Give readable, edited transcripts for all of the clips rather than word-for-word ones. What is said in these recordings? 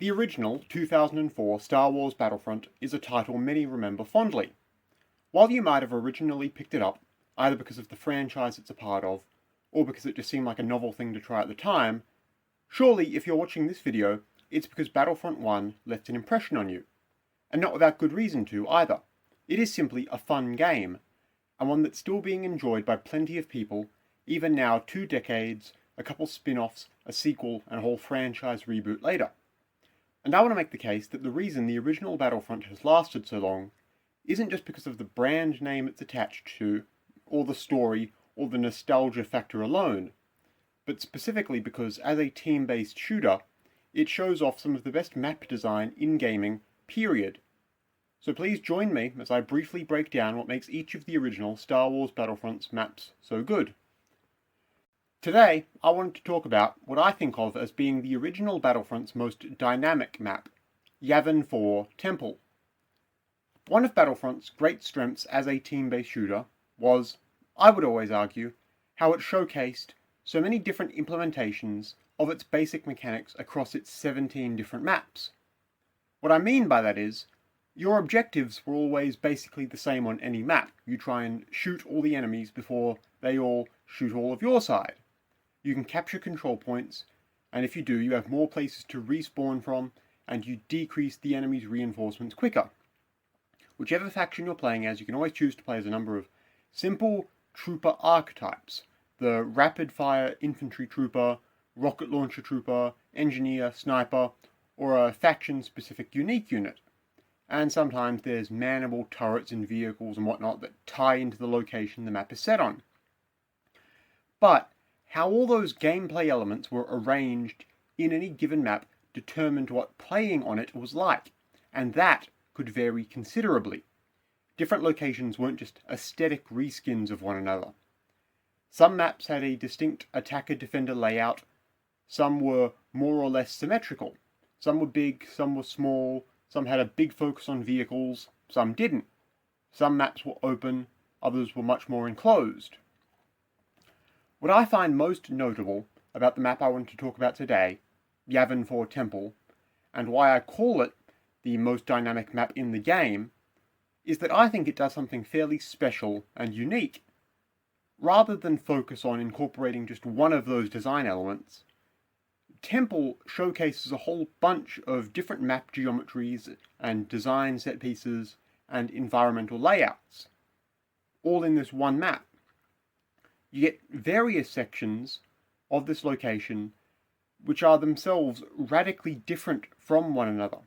The original 2004 Star Wars Battlefront is a title many remember fondly. While you might have originally picked it up, either because of the franchise it's a part of, or because it just seemed like a novel thing to try at the time, surely if you're watching this video, it's because Battlefront 1 left an impression on you. And not without good reason to, either. It is simply a fun game, and one that's still being enjoyed by plenty of people, even now 2 decades, a couple spin-offs, a sequel, and a whole franchise reboot later. And I want to make the case that the reason the original Battlefront has lasted so long isn't just because of the brand name it's attached to, or the story, or the nostalgia factor alone, but specifically because as a team-based shooter, it shows off some of the best map design in gaming, period. So please join me as I briefly break down what makes each of the original Star Wars Battlefront's maps so good. Today, I wanted to talk about what I think of as being the original Battlefront's most dynamic map, Yavin 4 Temple. One of Battlefront's great strengths as a team-based shooter was, I would always argue, how it showcased so many different implementations of its basic mechanics across its 17 different maps. What I mean by that is, your objectives were always basically the same on any map. You try and shoot all the enemies before they all shoot all of your side. You can capture control points, and if you do, you have more places to respawn from, and you decrease the enemy's reinforcements quicker. Whichever faction you're playing as, you can always choose to play as a number of simple trooper archetypes. The rapid-fire infantry trooper, rocket launcher trooper, engineer, sniper, or a faction-specific unique unit. And sometimes there's manable turrets and vehicles and whatnot that tie into the location the map is set on. But how all those gameplay elements were arranged in any given map determined what playing on it was like, and that could vary considerably. Different locations weren't just aesthetic reskins of one another. Some maps had a distinct attacker-defender layout, some were more or less symmetrical. Some were big, some were small, some had a big focus on vehicles, some didn't. Some maps were open, others were much more enclosed. What I find most notable about the map I want to talk about today, Yavin 4 Temple, and why I call it the most dynamic map in the game, is that I think it does something fairly special and unique. Rather than focus on incorporating just one of those design elements, Temple showcases a whole bunch of different map geometries and design set pieces and environmental layouts, all in this one map. You get various sections of this location which are themselves radically different from one another,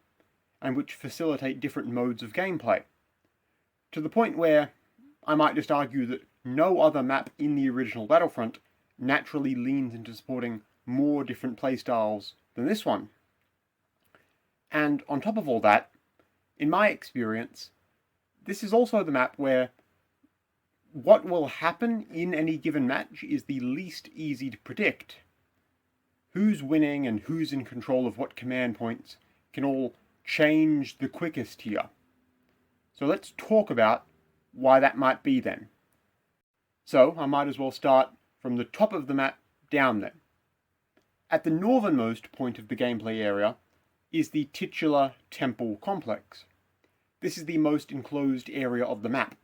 and which facilitate different modes of gameplay, to the point where I might just argue that no other map in the original Battlefront naturally leans into supporting more different playstyles than this one. And on top of all that, in my experience, this is also the map where what will happen in any given match is the least easy to predict. Who's winning and who's in control of what command points can all change the quickest here. So let's talk about why that might be then. So I might as well start from the top of the map down then. At the northernmost point of the gameplay area is the titular temple complex. This is the most enclosed area of the map,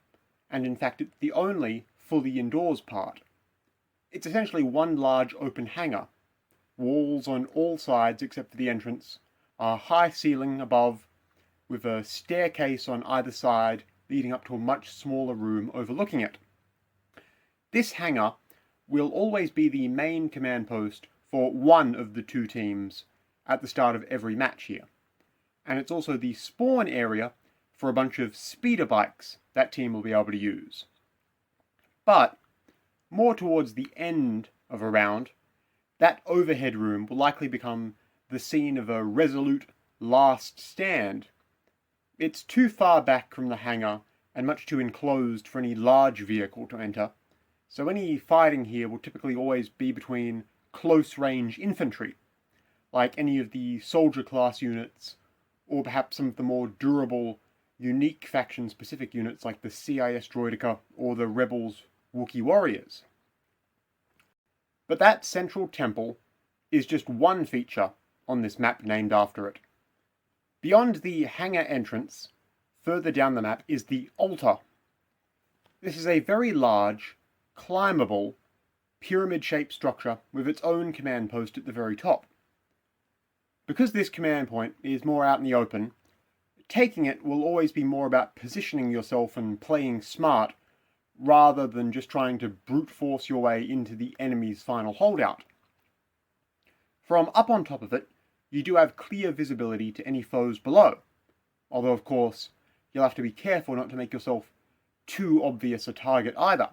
and in fact it's the only fully indoors part. It's essentially one large open hangar. Walls on all sides except for the entrance, a high ceiling above, with a staircase on either side leading up to a much smaller room overlooking it. This hangar will always be the main command post for one of the 2 teams at the start of every match here. And it's also the spawn area for a bunch of speeder bikes that team will be able to use. But, more towards the end of a round, that overhead room will likely become the scene of a resolute last stand. It's too far back from the hangar and much too enclosed for any large vehicle to enter, so any fighting here will typically always be between close-range infantry, like any of the soldier class units, or perhaps some of the more durable, unique faction-specific units like the CIS Droideka or the Rebels Wookiee Warriors. But that central temple is just one feature on this map named after it. Beyond the hangar entrance, further down the map, is the altar. This is a very large, climbable, pyramid-shaped structure with its own command post at the very top. Because this command point is more out in the open, taking it will always be more about positioning yourself and playing smart, rather than just trying to brute force your way into the enemy's final holdout. From up on top of it, you do have clear visibility to any foes below, although of course you'll have to be careful not to make yourself too obvious a target either.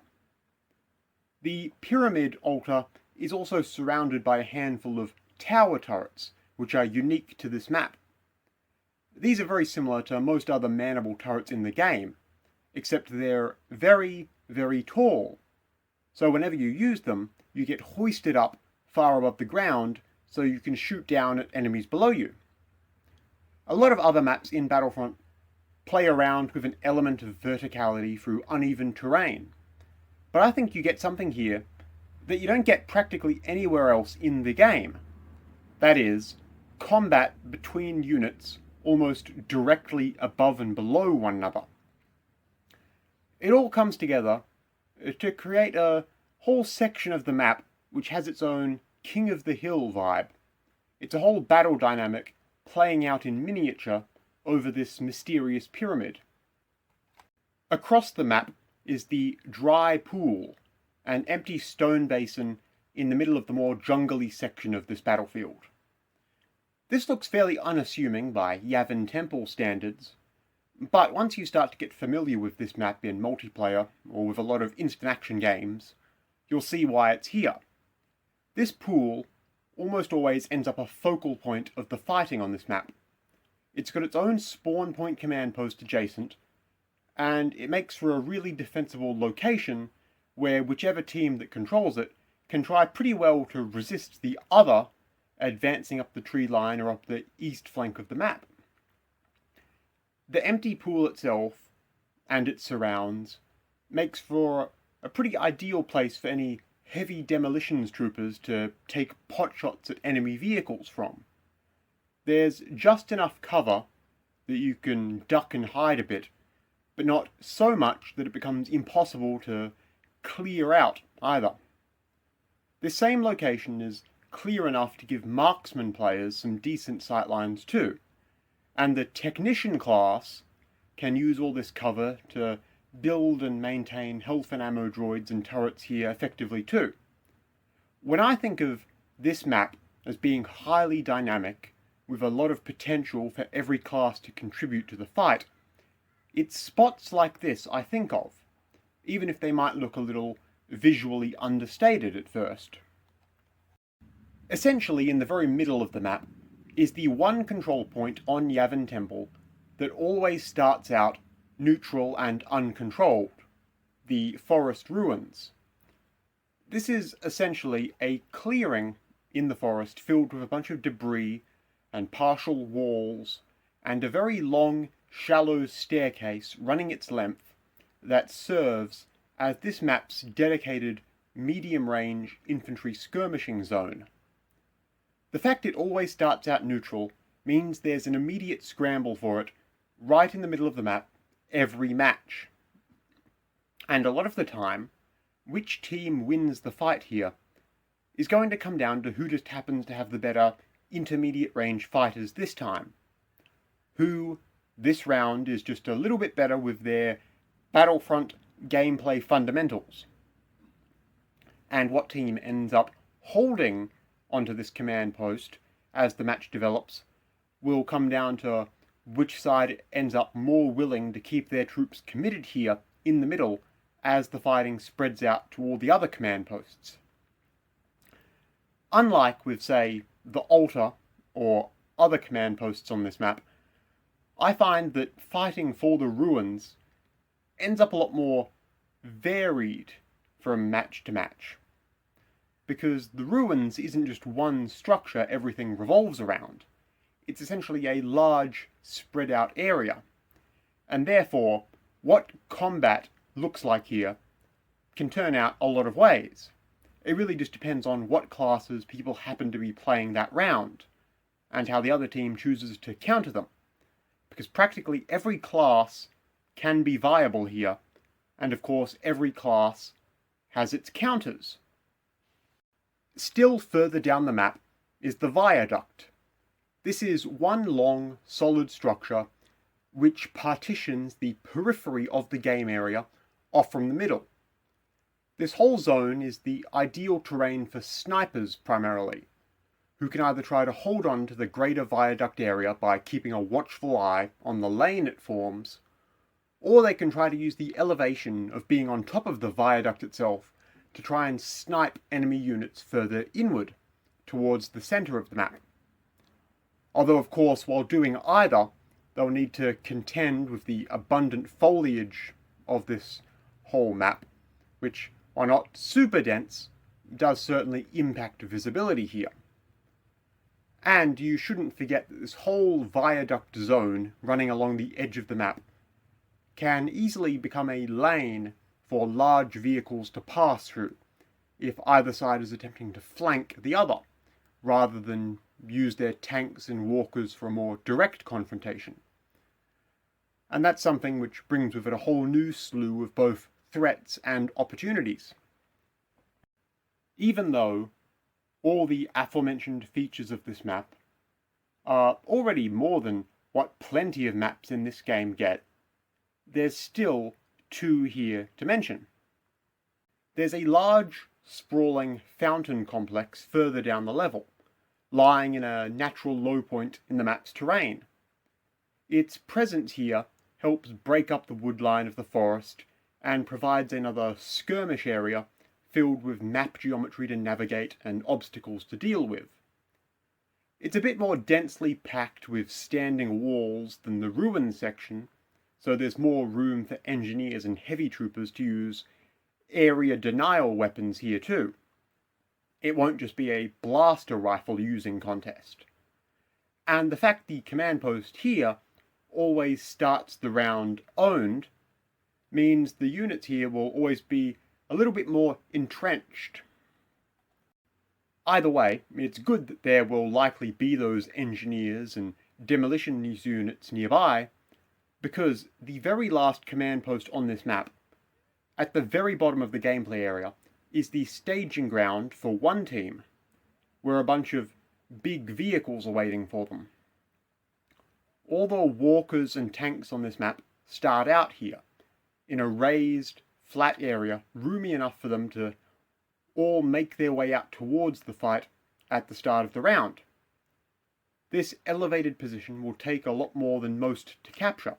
The pyramid altar is also surrounded by a handful of tower turrets, which are unique to this map. These are very similar to most other manable turrets in the game, except they're very, very tall. So whenever you use them, you get hoisted up far above the ground so you can shoot down at enemies below you. A lot of other maps in Battlefront play around with an element of verticality through uneven terrain, but I think you get something here that you don't get practically anywhere else in the game. That is, combat between units almost directly above and below one another. It all comes together to create a whole section of the map which has its own King of the Hill vibe. It's a whole battle dynamic playing out in miniature over this mysterious pyramid. Across the map is the Dry Pool, an empty stone basin in the middle of the more jungly section of this battlefield. This looks fairly unassuming by Yavin Temple standards, but once you start to get familiar with this map in multiplayer, or with a lot of instant action games, you'll see why it's here. This pool almost always ends up a focal point of the fighting on this map. It's got its own spawn point command post adjacent, and it makes for a really defensible location where whichever team that controls it can try pretty well to resist the other advancing up the tree line or up the east flank of the map. The empty pool itself and its surrounds makes for a pretty ideal place for any heavy demolitions troopers to take potshots at enemy vehicles from. There's just enough cover that you can duck and hide a bit, but not so much that it becomes impossible to clear out either. This same location is clear enough to give marksman players some decent sightlines too, and the technician class can use all this cover to build and maintain health and ammo droids and turrets here effectively too. When I think of this map as being highly dynamic, with a lot of potential for every class to contribute to the fight, it's spots like this I think of, even if they might look a little visually understated at first. Essentially, in the very middle of the map is the one control point on Yavin Temple that always starts out neutral and uncontrolled, the forest ruins. This is essentially a clearing in the forest filled with a bunch of debris and partial walls, and a very long, shallow staircase running its length that serves as this map's dedicated medium-range infantry skirmishing zone. The fact it always starts out neutral means there's an immediate scramble for it right in the middle of the map every match. And a lot of the time, which team wins the fight here is going to come down to who just happens to have the better intermediate range fighters this time, who this round is just a little bit better with their Battlefront gameplay fundamentals. And what team ends up holding onto this command post as the match develops will come down to which side ends up more willing to keep their troops committed here in the middle as the fighting spreads out to all the other command posts. Unlike with, say, the altar or other command posts on this map, I find that fighting for the ruins ends up a lot more varied from match to match, because the ruins isn't just one structure everything revolves around. It's essentially a large, spread out area, and therefore what combat looks like here can turn out a lot of ways. It really just depends on what classes people happen to be playing that round, and how the other team chooses to counter them. because practically every class can be viable here, and of course every class has its counters. Still further down the map is the viaduct. This is one long, solid structure which partitions the periphery of the game area off from the middle. This whole zone is the ideal terrain for snipers primarily, who can either try to hold on to the greater viaduct area by keeping a watchful eye on the lane it forms, or they can try to use the elevation of being on top of the viaduct itself to try and snipe enemy units further inward, towards the centre of the map. Although of course, while doing either, they'll need to contend with the abundant foliage of this whole map, which, while not super dense, does certainly impact visibility here. And you shouldn't forget that this whole viaduct zone running along the edge of the map can easily become a lane for large vehicles to pass through if either side is attempting to flank the other, rather than use their tanks and walkers for a more direct confrontation. And that's something which brings with it a whole new slew of both threats and opportunities. Even though all the aforementioned features of this map are already more than what plenty of maps in this game get, there's still two here to mention. There's a large, sprawling fountain complex further down the level, lying in a natural low point in the map's terrain. Its presence here helps break up the woodline of the forest and provides another skirmish area filled with map geometry to navigate and obstacles to deal with. It's a bit more densely packed with standing walls than the ruin section, so there's more room for engineers and heavy troopers to use area denial weapons here too. It won't just be a blaster rifle using contest. And the fact the command post here always starts the round owned means the units here will always be a little bit more entrenched. Either way, it's good that there will likely be those engineers and demolition units nearby, because the very last command post on this map, at the very bottom of the gameplay area, is the staging ground for one team, where a bunch of big vehicles are waiting for them. All the walkers and tanks on this map start out here, in a raised, flat area, roomy enough for them to all make their way out towards the fight at the start of the round. This elevated position will take a lot more than most to capture.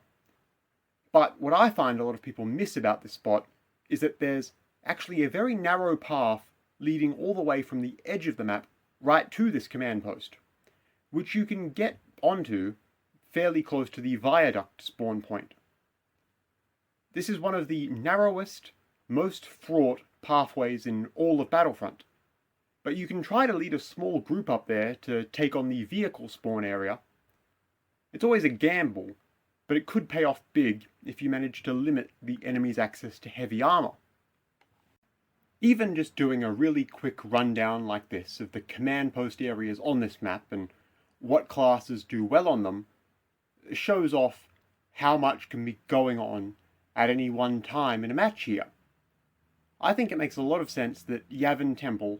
But what I find a lot of people miss about this spot is that there's actually a very narrow path leading all the way from the edge of the map right to this command post, which you can get onto fairly close to the viaduct spawn point. This is one of the narrowest, most fraught pathways in all of Battlefront, but you can try to lead a small group up there to take on the vehicle spawn area. It's always a gamble, but it could pay off big if you manage to limit the enemy's access to heavy armor. Even just doing a really quick rundown like this of the command post areas on this map and what classes do well on them shows off how much can be going on at any one time in a match here. I think it makes a lot of sense that Yavin Temple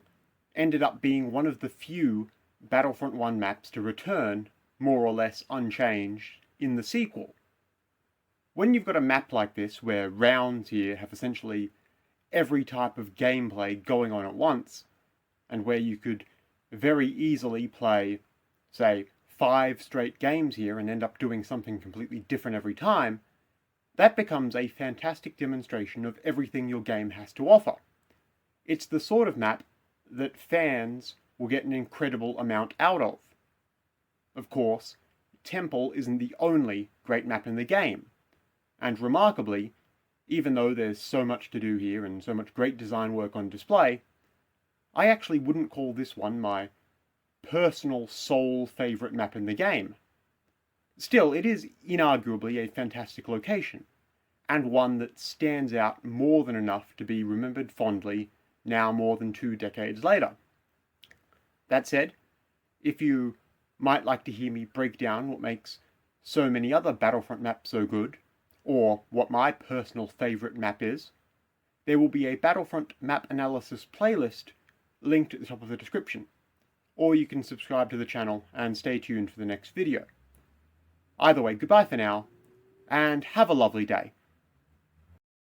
ended up being one of the few Battlefront 1 maps to return, more or less unchanged, in the sequel. When you've got a map like this, where rounds here have essentially every type of gameplay going on at once, and where you could very easily play, say, 5 straight games here and end up doing something completely different every time, that becomes a fantastic demonstration of everything your game has to offer. It's the sort of map that fans will get an incredible amount out of. Of course, Temple isn't the only great map in the game, and remarkably, even though there's so much to do here and so much great design work on display, I actually wouldn't call this one my personal sole favourite map in the game. Still, it is inarguably a fantastic location, and one that stands out more than enough to be remembered fondly now more than 2 decades later. That said, if you might like to hear me break down what makes so many other Battlefront maps so good, or what my personal favourite map is, there will be a Battlefront map analysis playlist linked at the top of the description, or you can subscribe to the channel and stay tuned for the next video. Either way, goodbye for now, and have a lovely day.